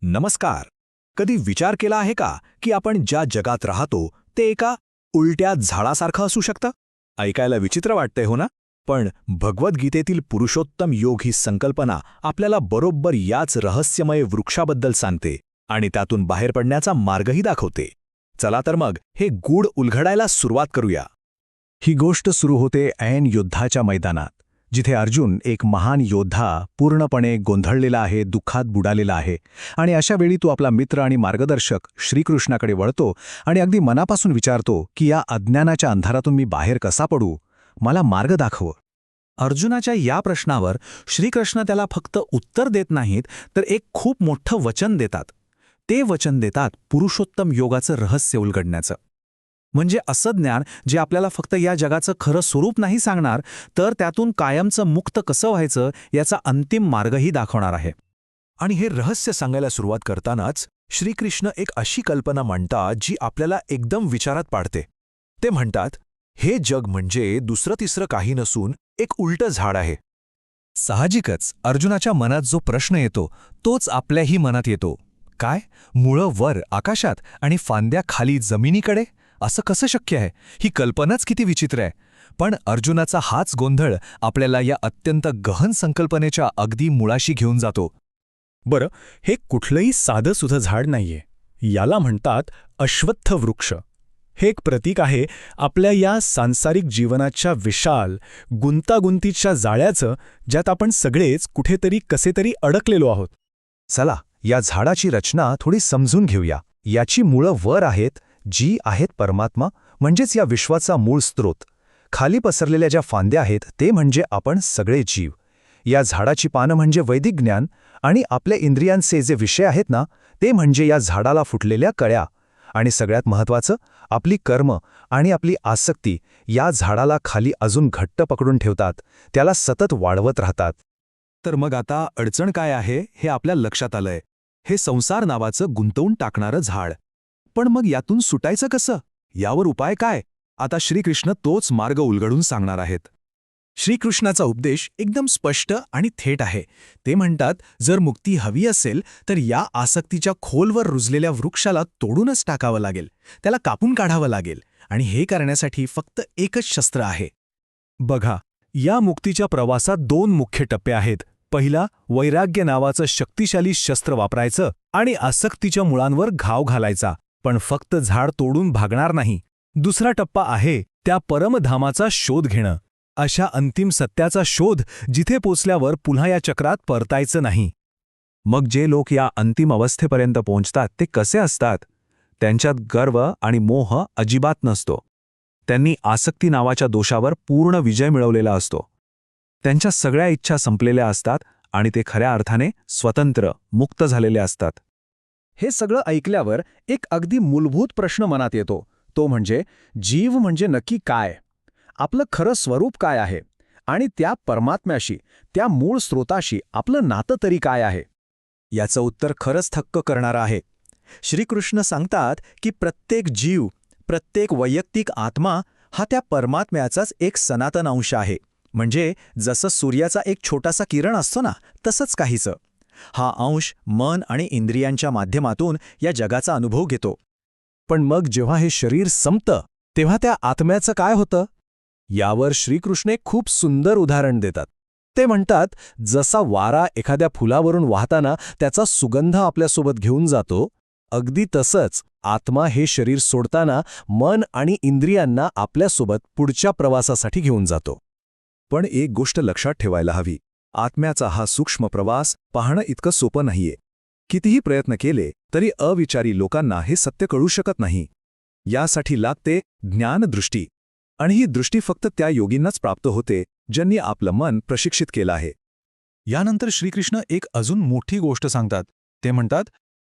नमस्कार. कधी विचार केला आहे का की आपण ज्या जगात राहतो ते एका उलट्या झाडासारखं असू शकतं? ऐकायला विचित्र वाटतंय हो ना? पण भगवद्गीतेतील पुरुषोत्तम योग ही संकल्पना आपल्याला बरोबर याच रहस्यमय वृक्षाबद्दल सांगते आणि त्यातून बाहेर पडण्याचा मार्गही दाखवते. चला तर मग हे गूढ उलगडायला सुरुवात करूया. ही गोष्ट सुरू होते ऐन युद्धाच्या मैदानात, जिथे अर्जुन एक महान योद्धा पूर्णपणे गोंधळलेला आहे, दुःखात बुडालेला आहे. आणि अशा वेळी तो आपला मित्र आणि मार्गदर्शक श्रीकृष्णाकडे वळतो आणि अगदी मनापासून विचारतो की या अज्ञानाच्या अंधारातून मी बाहेर कसा पडू, मला मार्ग दाखव. अर्जुनाच्या या प्रश्नावर श्रीकृष्ण त्याला फक्त उत्तर देत नाहीत, तर एक खूप मोठं वचन देतात. ते वचन देतात पुरुषोत्तम योगाचं रहस्य उलगडण्याचं. म्हणजे असं ज्ञान जे आपल्याला फक्त या जगाचं खरं स्वरूप नाही सांगणार, तर त्यातून कायमचं मुक्त कसं व्हायचं याचा अंतिम मार्गही दाखवणार आहे. आणि हे रहस्य सांगायला सुरुवात करतानाच श्रीकृष्ण एक अशी कल्पना मांडतात जी आपल्याला एकदम विचारात पाडते. ते म्हणतात, हे जग म्हणजे दुसरं तिसरं काही नसून एक उलटं झाड आहे. साहजिकच अर्जुनाच्या मनात जो प्रश्न येतो तोच आपल्याही मनात येतो. काय, मुळं वर आकाशात आणि फांद्या खाली जमिनीकडे? असं कसं शक्य आहे? ही कल्पनाच किती विचित्र आहे. पण अर्जुनाचा हाच गोंधळ आपल्याला या अत्यंत गहन संकल्पनेच्या अगदी मुळाशी घेऊन जातो. बरं, हे कुठलंही साधंसुधं झाड नाहीये. याला म्हणतात अश्वत्थ वृक्ष. हे एक प्रतीक आहे आपल्या या सांसारिक जीवनाच्या विशाल गुंतागुंतीच्या जाळ्याचं, ज्यात आपण सगळेच कुठेतरी कसेतरी अडकलेलो आहोत. चला या झाडाची रचना थोडी समजून घेऊया. याची मुळं वर आहेत, जी आहेत परमात्मा, म्हणजेच या विश्वाचा मूळ स्रोत. खाली पसरलेल्या ज्या फांद्या आहेत ते म्हणजे आपण सगळे जीव. या झाडाची पानं म्हणजे वैदिक ज्ञान, आणि आपल्या इंद्रियांचे जे विषय आहेत ना, ते म्हणजे या झाडाला फुटलेल्या कळ्या. आणि सगळ्यात महत्त्वाचं, आपली कर्म आणि आपली आसक्ती या झाडाला खाली अजून घट्ट पकडून ठेवतात, त्याला सतत वाढवत राहतात. तर मग आता अडचण काय आहे हे आपल्या लक्षात आलंय. हे संसार नावाचं गुंतवून टाकणारं झाड. पण मग यातून सुटायचं कसं? यावर उपाय काय? आता श्रीकृष्ण तोच मार्ग उलगडून सांगणार आहेत. श्रीकृष्णाचा उपदेश एकदम स्पष्ट आणि थेट आहे. ते म्हणतात, जर मुक्ती हवी असेल तर या आसक्तीच्या खोलवर रुजलेल्या वृक्षाला तोडूनच टाकावं लागेल, त्याला कापून काढावं लागेल. आणि हे करण्यासाठी फक्त एकच शस्त्र आहे. बघा, या मुक्तीच्या प्रवासात दोन मुख्य टप्पे आहेत. पहिला, वैराग्य नावाचं शक्तिशाली शस्त्र वापरायचं आणि आसक्तीच्या मुळांवर घाव घालायचा. पण फक्त झाड तोडून भागणार नाही. दुसरा टप्पा आहे त्या परमधामाचा शोध घेणं. अशा अंतिम सत्याचा शोध जिथे पोचल्यावर पुन्हा या चक्रात परतायचं नाही. मग जे लोक या अंतिम अवस्थेपर्यंत पोहोचतात ते कसे असतात? त्यांच्यात गर्व आणि मोह अजिबात नसतो. त्यांनी आसक्ती नावाच्या दोषावर पूर्ण विजय मिळवलेला असतो. त्यांच्या सगळ्या इच्छा संपलेल्या असतात आणि ते खऱ्या अर्थाने स्वतंत्र, मुक्त झालेले असतात. हे सगळं ऐकल्यावर एक अगदी मूलभूत प्रश्न मनात येतो. तो म्हणजे जीव म्हणजे नक्की काय? आपलं खरं स्वरूप काय आहे? आणि त्या परमात्म्याशी, त्या मूळ स्रोताशी आपलं नातं तरी काय आहे? याचं उत्तर खरंच थक्क करणारं आहे. श्रीकृष्ण सांगतात की प्रत्येक जीव, प्रत्येक वैयक्तिक आत्मा हा त्या परमात्म्याचाच एक सनातन अंश आहे. म्हणजे जसं सूर्याचा एक छोटासा किरण असतो ना, तसंच काहीचं. हा अंश मन आणि इंद्रियांच्या माध्यमातून या जगाचा अनुभव घेतो. पण मग जेव्हा हे शरीर संपतं, तेव्हा त्या आत्म्याचं काय होतं? यावर श्रीकृष्ण एक खूप सुंदर उदाहरण देतात. ते म्हणतात, जसा वारा एखाद्या फुलावरून वाहताना त्याचा सुगंध आपल्यासोबत घेऊन जातो, अगदी तसंच आत्मा हे शरीर सोडताना मन आणि इंद्रियांना आपल्यासोबत पुढच्या प्रवासासाठी घेऊन जातो. पण एक गोष्ट लक्षात ठेवायला हवी, आत्म्याचा हा सूक्ष्म प्रवास पाहणं इतकं सोपं नाहीये. कितीही प्रयत्न केले तरी अविचारी लोकांना हे सत्य कळू शकत नाही. यासाठी लागते ज्ञानदृष्टी, आणि ही दृष्टी फक्त त्या योगींनाच प्राप्त होते ज्यांनी आपलं मन प्रशिक्षित केलं आहे. यानंतर श्रीकृष्ण एक अजून मोठी गोष्ट सांगतात. ते म्हणतात,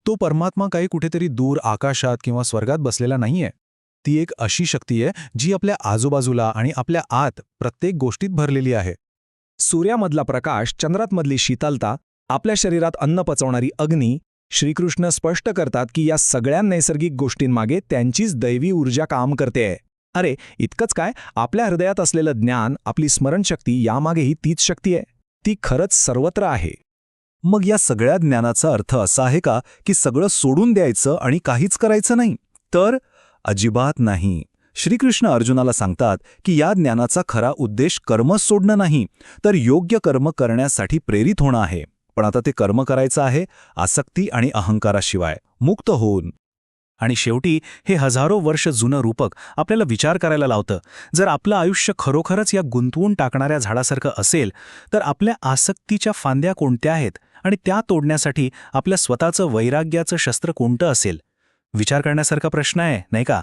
तो परमात्मा काही कुठेतरी दूर आकाशात किंवा स्वर्गात बसलेला नाहीये. ती एक अशी शक्ती आहे जी आपल्या आजूबाजूला आणि आपल्या आत प्रत्येक गोष्टीत भरलेली आहे. सूर्यामधला प्रकाश, चंद्रातमधली शीतलता, आपल्या शरीरात अन्न पचवणारी अग्नी. श्रीकृष्ण स्पष्ट करतात की या सगळ्या नैसर्गिक गोष्टींमागे त्यांचीच दैवी ऊर्जा काम करतेय. अरे, इतकंच काय, आपल्या हृदयात असलेलं ज्ञान, आपली स्मरणशक्ती, यामागेही तीच शक्ती आहे. ती खरंच सर्वत्र आहे. मग या सगळ्या ज्ञानाचा अर्थ असा आहे का की सगळं सोडून द्यायचं आणि काहीच करायचं नाही? तर अजिबात नाही. श्रीकृष्ण अर्जुनाला सांगतात की या ज्ञानाचा खरा उद्देश कर्म सोडणं नाही, तर योग्य कर्म करण्यासाठी प्रेरित होणं आहे. पण आता ते कर्म करायचं आहे आसक्ती आणि अहंकाराशिवाय, मुक्त होऊन. आणि शेवटी हे हजारो वर्ष जुनं रूपक आपल्याला विचार करायला लावतं. जर आपलं आयुष्य खरोखरच या गुंतवून टाकणाऱ्या झाडासारखं असेल, तर आपल्या आसक्तीच्या फांद्या कोणत्या आहेत आणि त्या तोडण्यासाठी आपल्या स्वतःचं वैराग्याचं शस्त्र कोणतं असेल? विचार करण्यासारखा प्रश्न आहे, नाही का?